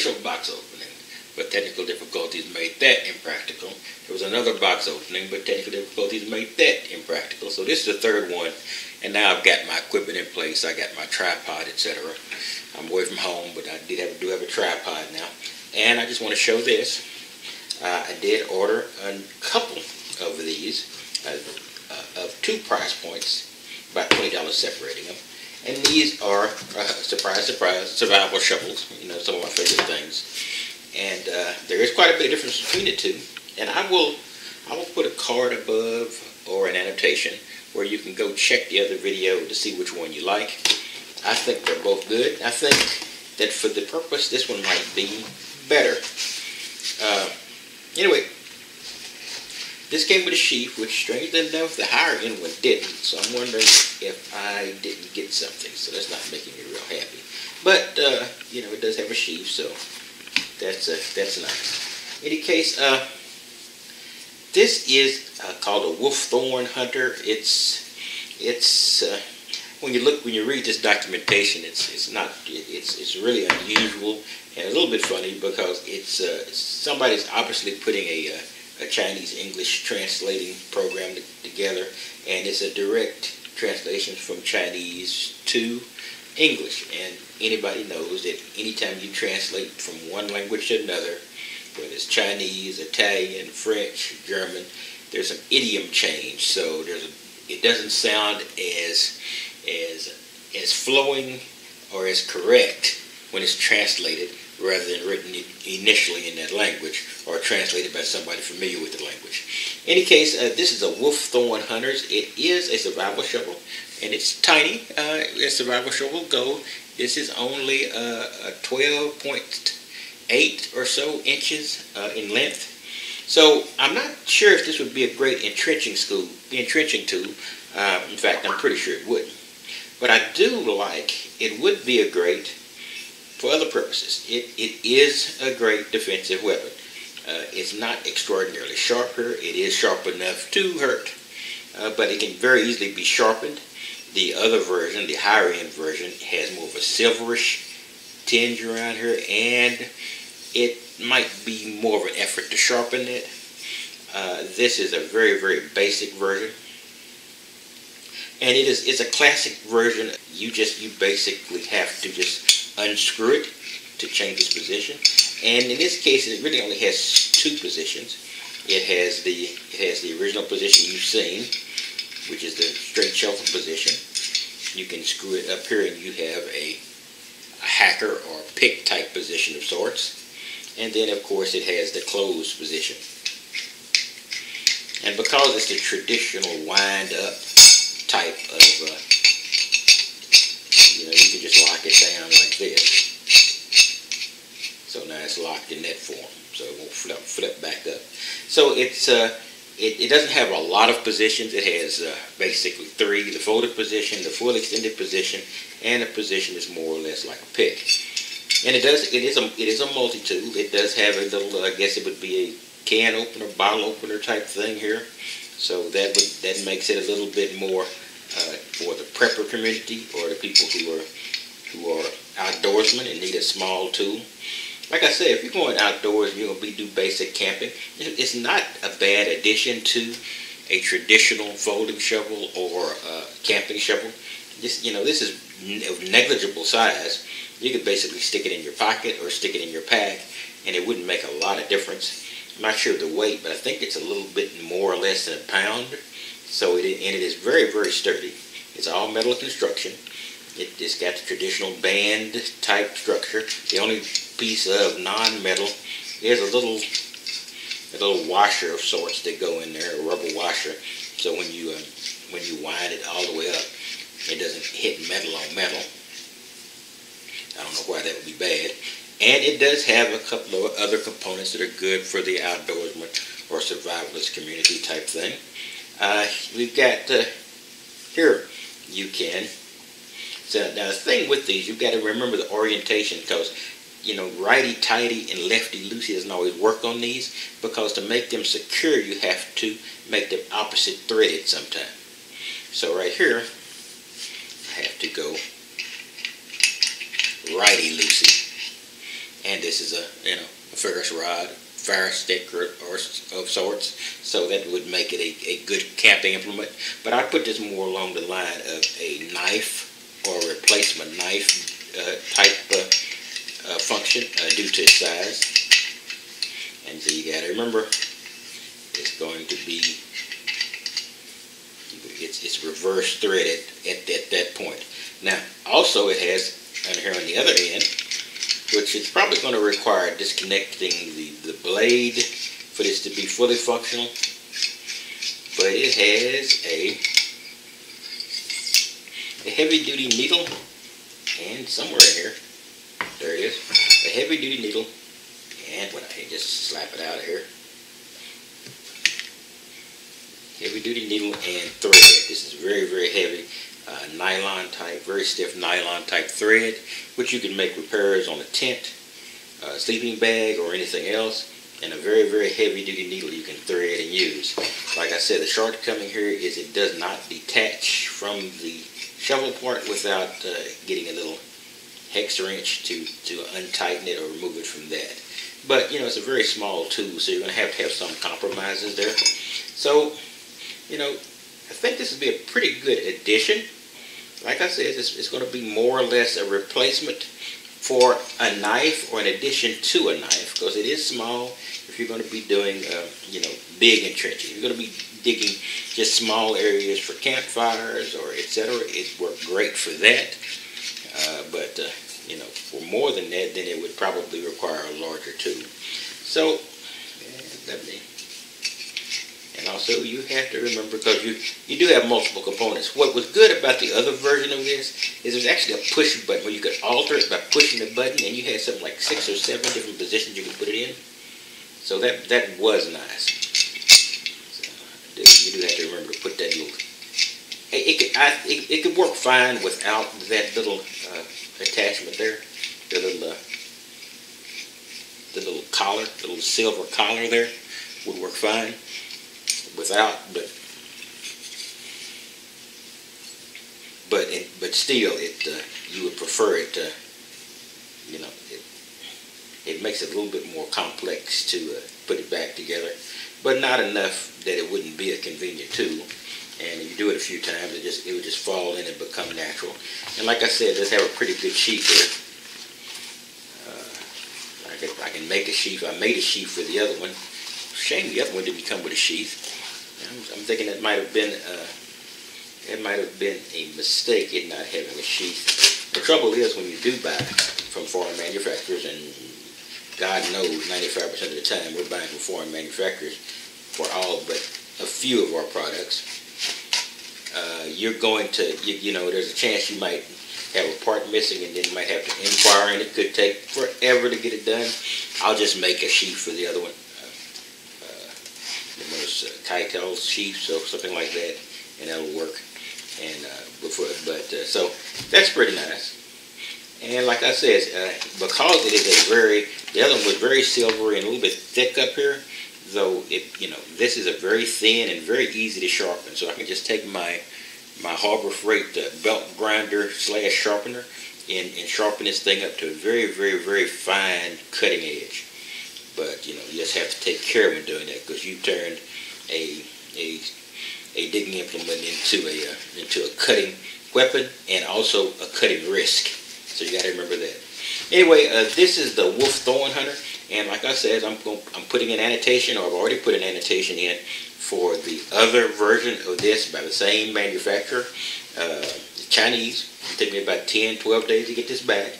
initial box opening, but technical difficulties made that impractical. There was another box opening, but technical difficulties made that impractical. So this is the third one, and now I've got my equipment in place. I got my tripod, etc. I'm away from home, but I do have a tripod now. And I just want to show this. I did order a couple of these of two price points, about $20 separating them. And these are, surprise, surprise, survival shovels. You know, some of my favorite things. And there is quite a bit of difference between the two. And I will put a card above or an annotation where you can go check the other video to see which one you like. I think they're both good. I think that for the purpose, this one might be better. Anyway, this came with a sheath, which strangely enough, the higher end one didn't. So I'm wondering if I didn't get something. So that's not making me real happy. But, you know, it does have a sheath, so that's nice. In any case, this is called a Wolf Thorn Hunter. It's when you read this documentation, it's really unusual and a little bit funny because it's somebody's obviously putting a Chinese English translating program together, and it's a direct translation from Chinese to English. And anybody knows that anytime you translate from one language to another, whether it's Chinese, Italian, French, German, there's an idiom change. So it doesn't sound as flowing or as correct when it's translated rather than written initially in that language or translated by somebody familiar with the language. In any case, this is a Wolf Thorn Hunters. It is a survival shovel, and it's tiny. A survival shovel go. This is only 12.8 or so inches in length. So I'm not sure if this would be a great entrenching tool. In fact, I'm pretty sure it wouldn't. But I do like, it would be a great, for other purposes, it is a great defensive weapon. It's not extraordinarily sharp here. It is sharp enough to hurt, but it can very easily be sharpened. The other version, the higher end version, has more of a silverish tinge around here, and it might be more of an effort to sharpen it. This is a very, very basic version. And it's a classic version. You basically have to just unscrew it to change its position. And in this case, it really only has two positions. It has the original position you've seen, which is the straight shuffle position. You can screw it up here and you have a hacker or pick type position of sorts. And then of course it has the closed position. And because it's the traditional wind up type of, you can just lock it down like this. So now it's locked in that form, so it won't flip back up. So it doesn't have a lot of positions. It has basically three: the folded position, the full extended position, and a position that's more or less like a pick. And it is a multi-tool. It does have a little, I guess it would be a can opener, bottle opener type thing here. So that makes it a little bit more for the prepper community or the people who are outdoorsmen and need a small tool. Like I said, if you're going outdoors and you're going to do basic camping, it's not a bad addition to a traditional folding shovel or camping shovel. This is of negligible size. You could basically stick it in your pocket or stick it in your pack, and it wouldn't make a lot of difference. I'm not sure of the weight, but I think it's a little bit more or less than a pound. So it is very, very sturdy. It's all metal construction. It's got the traditional band type structure. The only piece of non-metal is a little washer of sorts that go in there, a rubber washer. So when you wind it all the way up, it doesn't hit metal on metal. I don't know why that would be bad. And it does have a couple of other components that are good for the outdoorsman or survivalist community type thing. We've got here you can. So now the thing with these, you've got to remember the orientation, because righty-tighty and lefty-loosey doesn't always work on these, because to make them secure you have to make them opposite threaded sometime. So right here I have to go righty-loosey, and this is a ferrous rod, fire stick or of sorts, so that would make it a good camping implement. But I put this more along the line of a knife or a replacement knife type function due to its size. And so you got to remember, it's going to be it's reverse threaded at that point. Now, also it has on here on the other end, which is probably going to require disconnecting the blade for this to be fully functional. But it has a heavy-duty needle, and somewhere in here, there it is, a heavy-duty needle, and when I just slap it out of here, heavy-duty needle and thread. This is very, very heavy. Nylon type, very stiff nylon type thread, which you can make repairs on a tent, sleeping bag, or anything else, and a very, very heavy duty needle you can thread and use. Like I said, the shortcoming here is it does not detach from the shovel part without getting a little hex wrench to untighten it or remove it from that. But it's a very small tool, so you're going to have some compromises there. So I think this would be a pretty good addition. Like I said, it's going to be more or less a replacement for a knife, or an addition to a knife, because it is small. If you're going to be doing, big entrenching, you're going to be digging just small areas for campfires or etc. It worked great for that. But for more than that, then it would probably require a larger tool. So, and also you have to remember, because you do have multiple components. What was good about the other version of this is there's actually a push button where you could alter it by pushing the button, and you had something like 6 or 7 different positions you could put it in. So that was nice. So you do have to remember to put that little. It could work fine without that little attachment there, the little collar, the little silver collar there would work fine without, but still, you would prefer it. It makes it a little bit more complex to put it back together, but not enough that it wouldn't be a convenient tool. And if you do it a few times, it would just fall in and become natural. And like I said, let's have a pretty good sheath here. I can make a sheath. I made a sheath for the other one. Shame the other one didn't come with a sheath. I'm thinking it might have been a mistake in not having a sheath. The trouble is, when you do buy from foreign manufacturers, and God knows 95% of the time we're buying from foreign manufacturers for all but a few of our products, you're going to, there's a chance you might have a part missing, and then you might have to inquire, and it could take forever to get it done. I'll just make a sheath for the other one. Those Keitel sheaths or something like that, and that'll work. And so that's pretty nice. And like I said, because it is the other one was very silvery and a little bit thick up here, though this is a very thin and very easy to sharpen. So I can just take my Harbor Freight belt grinder / sharpener and sharpen this thing up to a very, very, very fine cutting edge. But you just have to take care when doing that, because you turned a digging implement into a cutting weapon and also a cutting risk. So you got to remember that. Anyway, this is the Wolf Thorn Hunter, and like I said, I'm putting an annotation, or I've already put an annotation in for the other version of this by the same manufacturer. Chinese. It'll take me about 10-12 days to get this back.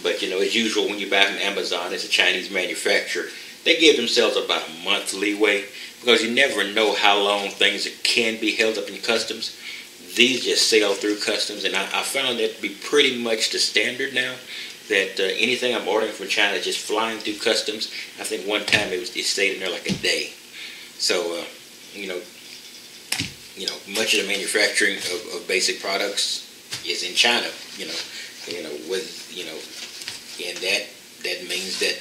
But as usual, when you buy from Amazon, it's a Chinese manufacturer. They give themselves about a month leeway, because you never know how long things can be held up in customs. These just sail through customs, and I found that to be pretty much the standard now, that anything I'm ordering from China is just flying through customs. I think one time it stayed in there like a day. So, much of the manufacturing of basic products is in China, and that means that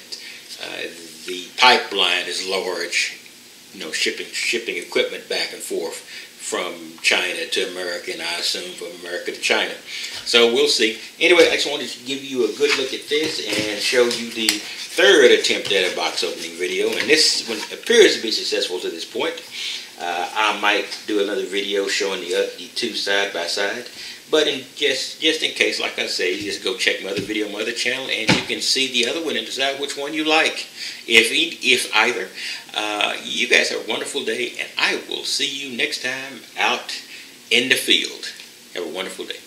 the pipeline is large, shipping equipment back and forth from China to America, and I assume from America to China. So we'll see. Anyway, I just wanted to give you a good look at this and show you the third attempt at a box opening video, and this one appears to be successful to this point. I might do another video showing the two side by side, but just in case, like I say, you just go check my other video on my other channel, and you can see the other one and decide which one you like, if either. You guys have a wonderful day, and I will see you next time out in the field. Have a wonderful day.